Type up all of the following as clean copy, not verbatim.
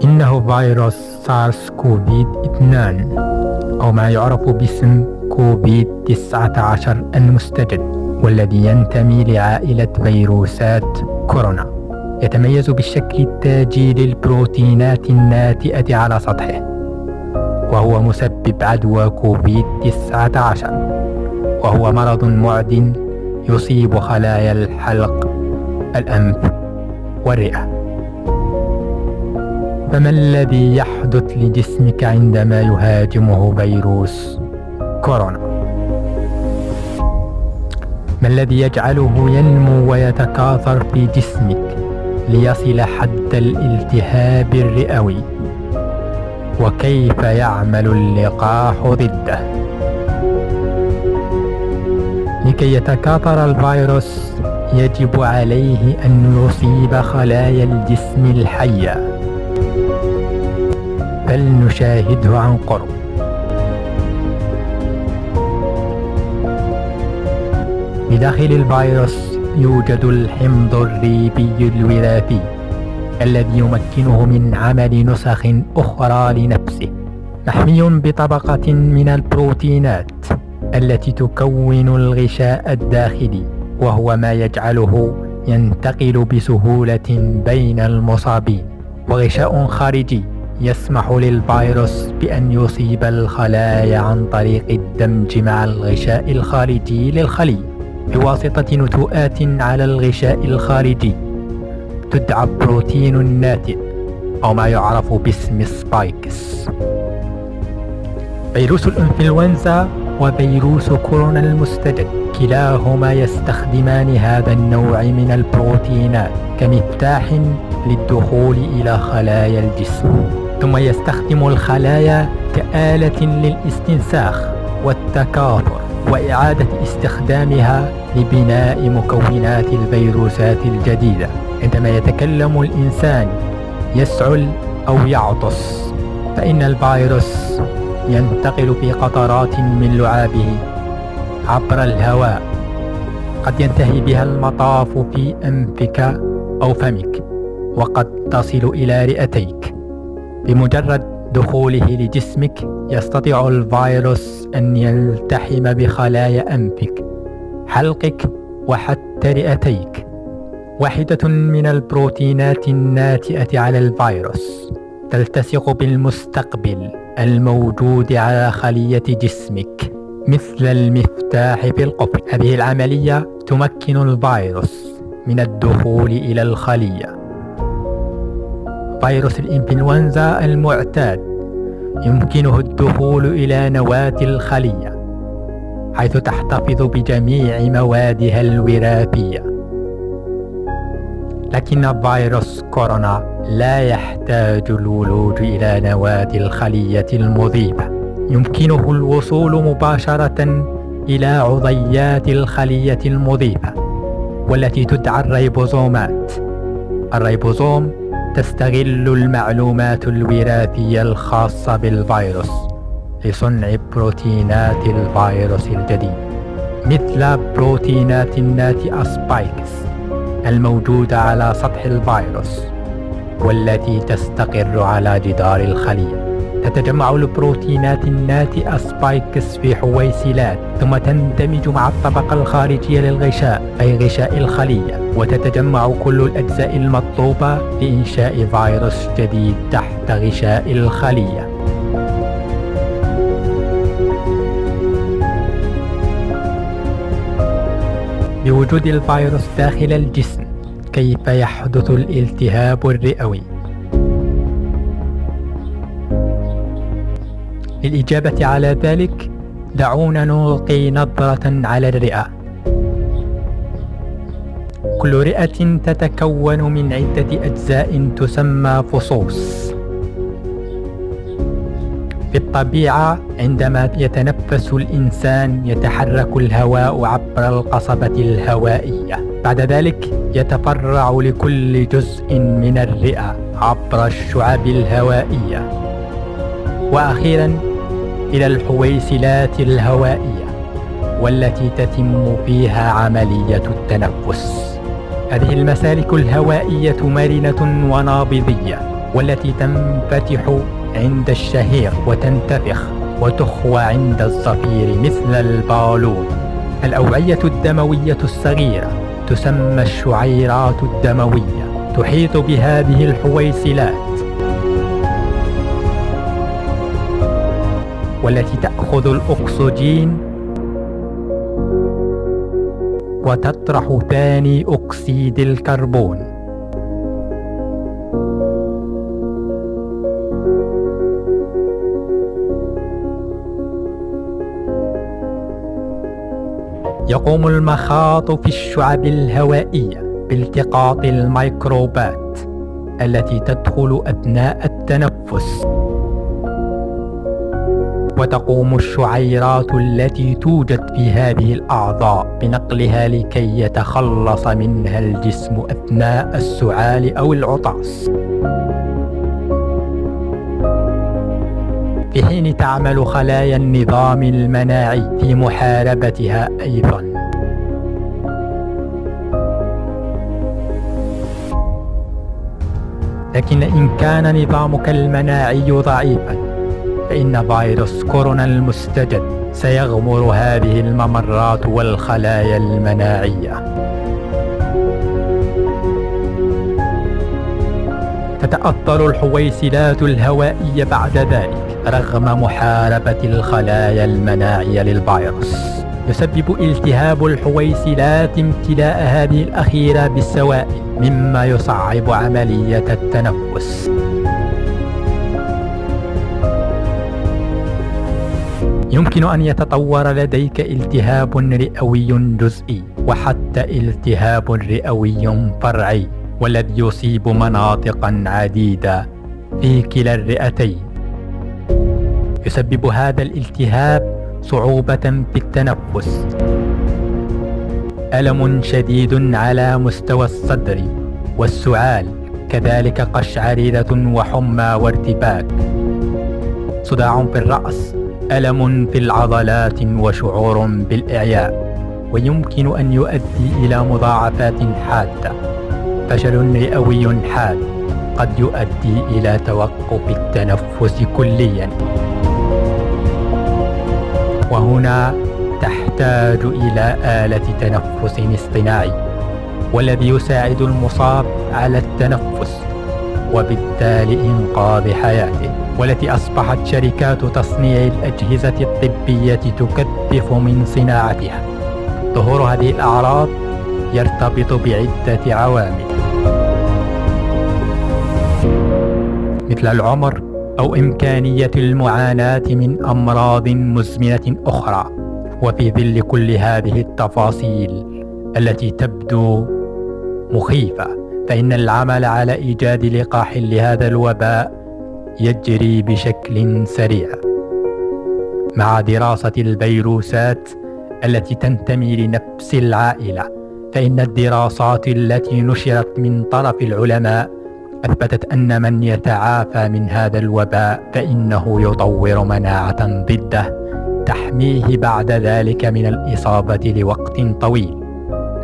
إنه فيروس سارس كوفيد 2 أو ما يعرف باسم كوفيد 19 المستجد، والذي ينتمي لعائلة فيروسات كورونا. يتميز بالشكل التاجي للبروتينات الناتئة على سطحه، وهو مسبب عدوى كوفيد 19، وهو مرض معد يصيب خلايا الحلق، الأنف والرئة. فما الذي يحدث لجسمك عندما يهاجمه فيروس كورونا؟ ما الذي يجعله ينمو ويتكاثر في جسمك ليصل حد الالتهاب الرئوي؟ وكيف يعمل اللقاح ضده؟ لكي يتكاثر الفيروس يجب عليه أن يصيب خلايا الجسم الحية، فلنشاهده عن قرب. بداخل الفيروس يوجد الحمض الريبي الوراثي الذي يمكنه من عمل نسخ أخرى لنفسه، محمي بطبقة من البروتينات التي تكون الغشاء الداخلي، وهو ما يجعله ينتقل بسهولة بين المصابين. وغشاء خارجي يسمح للفيروس بأن يصيب الخلايا عن طريق الدمج مع الغشاء الخارجي للخلية بواسطة نتوءات على الغشاء الخارجي تدعى بروتين ناتئ أو ما يعرف باسم سبايكس. فيروس الإنفلونزا وفيروس كورونا المستجد كلاهما يستخدمان هذا النوع من البروتينات كمفتاح للدخول إلى خلايا الجسم، ثم يستخدم الخلايا كآلة للاستنساخ والتكاثر وإعادة استخدامها لبناء مكونات الفيروسات الجديدة. عندما يتكلم الإنسان، يسعل أو يعطس، فإن الفيروس ينتقل في قطرات من لعابه عبر الهواء، قد ينتهي بها المطاف في أنفك أو فمك، وقد تصل إلى رئتيك. بمجرد دخوله لجسمك يستطيع الفيروس أن يلتحم بخلايا أنفك، حلقك وحتى رئتيك. واحدة من البروتينات الناتئة على الفيروس تلتصق بالمستقبل الموجود على خلية جسمك مثل المفتاح في القفل. هذه العملية تمكن الفيروس من الدخول إلى الخلية. فيروس الإنفلونزا المعتاد يمكنه الدخول إلى نواة الخلية، حيث تحتفظ بجميع موادها الوراثية. لكن فيروس كورونا لا يحتاج الولوج إلى نواة الخلية المضيفة، يمكنه الوصول مباشرة إلى عضيات الخلية المضيفة والتي تدعى الريبوزومات. الريبوزوم تستغل المعلومات الوراثية الخاصة بالفيروس لصنع بروتينات الفيروس الجديد، مثل بروتينات الناتئة سبايكس الموجودة على سطح الفيروس والتي تستقر على جدار الخلية. تتجمع البروتينات الناتئة سبايكس في حويصلات، ثم تندمج مع الطبقة الخارجية للغشاء أي غشاء الخلية، وتتجمع كل الأجزاء المطلوبة لإنشاء فيروس جديد تحت غشاء الخلية. بوجود الفيروس داخل الجسم، كيف يحدث الالتهاب الرئوي؟ للإجابة على ذلك دعونا نلقي نظرة على الرئة. كل رئة تتكون من عدة أجزاء تسمى فصوص. في الطبيعة عندما يتنفس الإنسان يتحرك الهواء عبر القصبة الهوائية، بعد ذلك يتفرع لكل جزء من الرئة عبر الشعب الهوائية، وأخيرا إلى الحويصلات الهوائية والتي تتم فيها عملية التنفس. هذه المسالك الهوائية مرنة ونابضية، والتي تنفتح عند الشهيق وتنتفخ وتخوى عند الزفير مثل البالون. الأوعية الدموية الصغيرة تسمى الشعيرات الدموية، تحيط بهذه الحويصلات والتي تأخذ الأكسجين وتطرح ثاني أكسيد الكربون. يقوم المخاط في الشعب الهوائية بالتقاط الميكروبات التي تدخل أثناء التنفس، وتقوم الشعيرات التي توجد في هذه الأعضاء بنقلها لكي يتخلص منها الجسم أثناء السعال أو العطاس، في حين تعمل خلايا النظام المناعي في محاربتها أيضا. لكن إن كان نظامك المناعي ضعيفا فإن فيروس كورونا المستجد سيغمر هذه الممرات والخلايا المناعية. تتأثر الحويصلات الهوائية بعد ذلك رغم محاربة الخلايا المناعية للفيروس. يسبب التهاب الحويصلات امتلاء هذه الأخيرة بالسوائل، مما يصعب عملية التنفس. يمكن أن يتطور لديك التهاب رئوي جزئي وحتى التهاب رئوي فرعي، والذي يصيب مناطقا عديدة في كلا الرئتين. يسبب هذا الالتهاب صعوبة في التنفس، ألم شديد على مستوى الصدر والسعال، كذلك قشعريرة وحمى وارتباك، صداع في الرأس، ألم في العضلات وشعور بالإعياء، ويمكن أن يؤدي إلى مضاعفات حادة. فشل رئوي حاد قد يؤدي إلى توقف التنفس كليا، وهنا تحتاج إلى آلة تنفس اصطناعي، والذي يساعد المصاب على التنفس وبالتالي إنقاذ حياته، والتي أصبحت شركات تصنيع الأجهزة الطبية تكثف من صناعتها. ظهور هذه الأعراض يرتبط بعدة عوامل مثل العمر أو إمكانية المعاناة من أمراض مزمنة أخرى. وفي ظل كل هذه التفاصيل التي تبدو مخيفة، فإن العمل على إيجاد لقاح لهذا الوباء يجري بشكل سريع. مع دراسة الفيروسات التي تنتمي لنفس العائلة، فإن الدراسات التي نشرت من طرف العلماء أثبتت أن من يتعافى من هذا الوباء فإنه يطور مناعة ضده تحميه بعد ذلك من الإصابة لوقت طويل.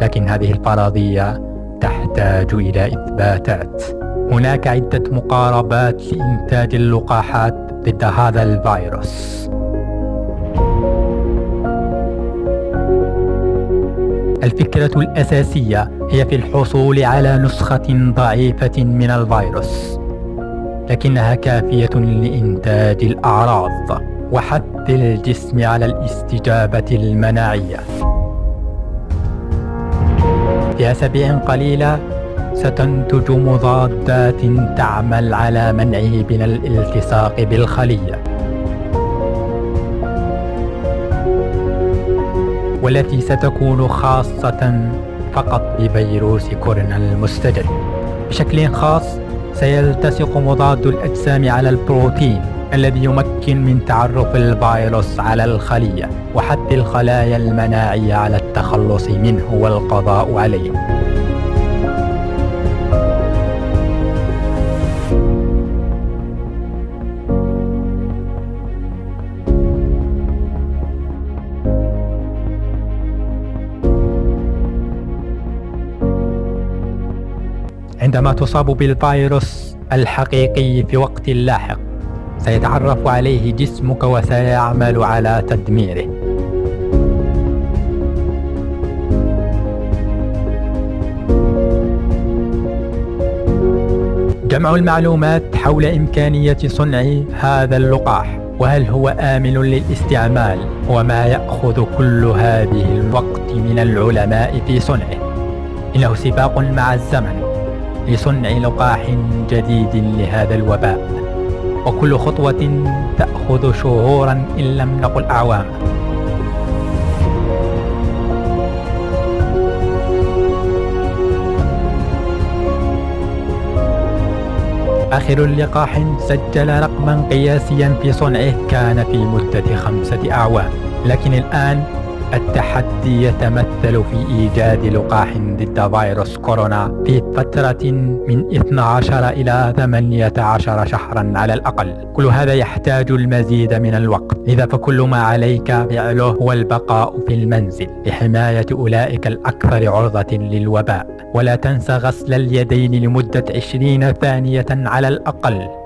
لكن هذه الفرضية تحتاج إلى إثباتات. هناك عدة مقاربات لإنتاج اللقاحات ضد هذا الفيروس. الفكرة الأساسية هي في الحصول على نسخة ضعيفة من الفيروس، لكنها كافية لإنتاج الأعراض وحث الجسم على الاستجابة المناعية. في أسابيع قليلة ستنتج مضادات تعمل على منعه من الالتصاق بالخلية، والتي ستكون خاصة فقط بفيروس كورونا المستجد. بشكل خاص سيلتصق مضاد الأجسام على البروتين الذي يمكن من تعرف الفيروس على الخلية وحث الخلايا المناعية على التخلص منه والقضاء عليه. عندما تصاب بالفيروس الحقيقي في وقت لاحق سيتعرف عليه جسمك وسيعمل على تدميره. جمع المعلومات حول إمكانية صنع هذا اللقاح، وهل هو آمن للاستعمال، وما يأخذ كل هذه الوقت من العلماء في صنعه. إنه سباق مع الزمن لصنع لقاح جديد لهذا الوباء، وكل خطوة تأخذ شهورا إن لم نقل أعواما. آخر لقاح سجل رقما قياسيا في صنعه كان في مدة 5 أعوام، لكن الآن التحدي يتمثل في إيجاد لقاح ضد فيروس كورونا في فترة من 12 إلى 18 شهرا على الأقل. كل هذا يحتاج المزيد من الوقت، لذا فكل ما عليك فعله هو البقاء في المنزل لحماية أولئك الأكثر عرضة للوباء، ولا تنسى غسل اليدين لمدة 20 ثانية على الأقل.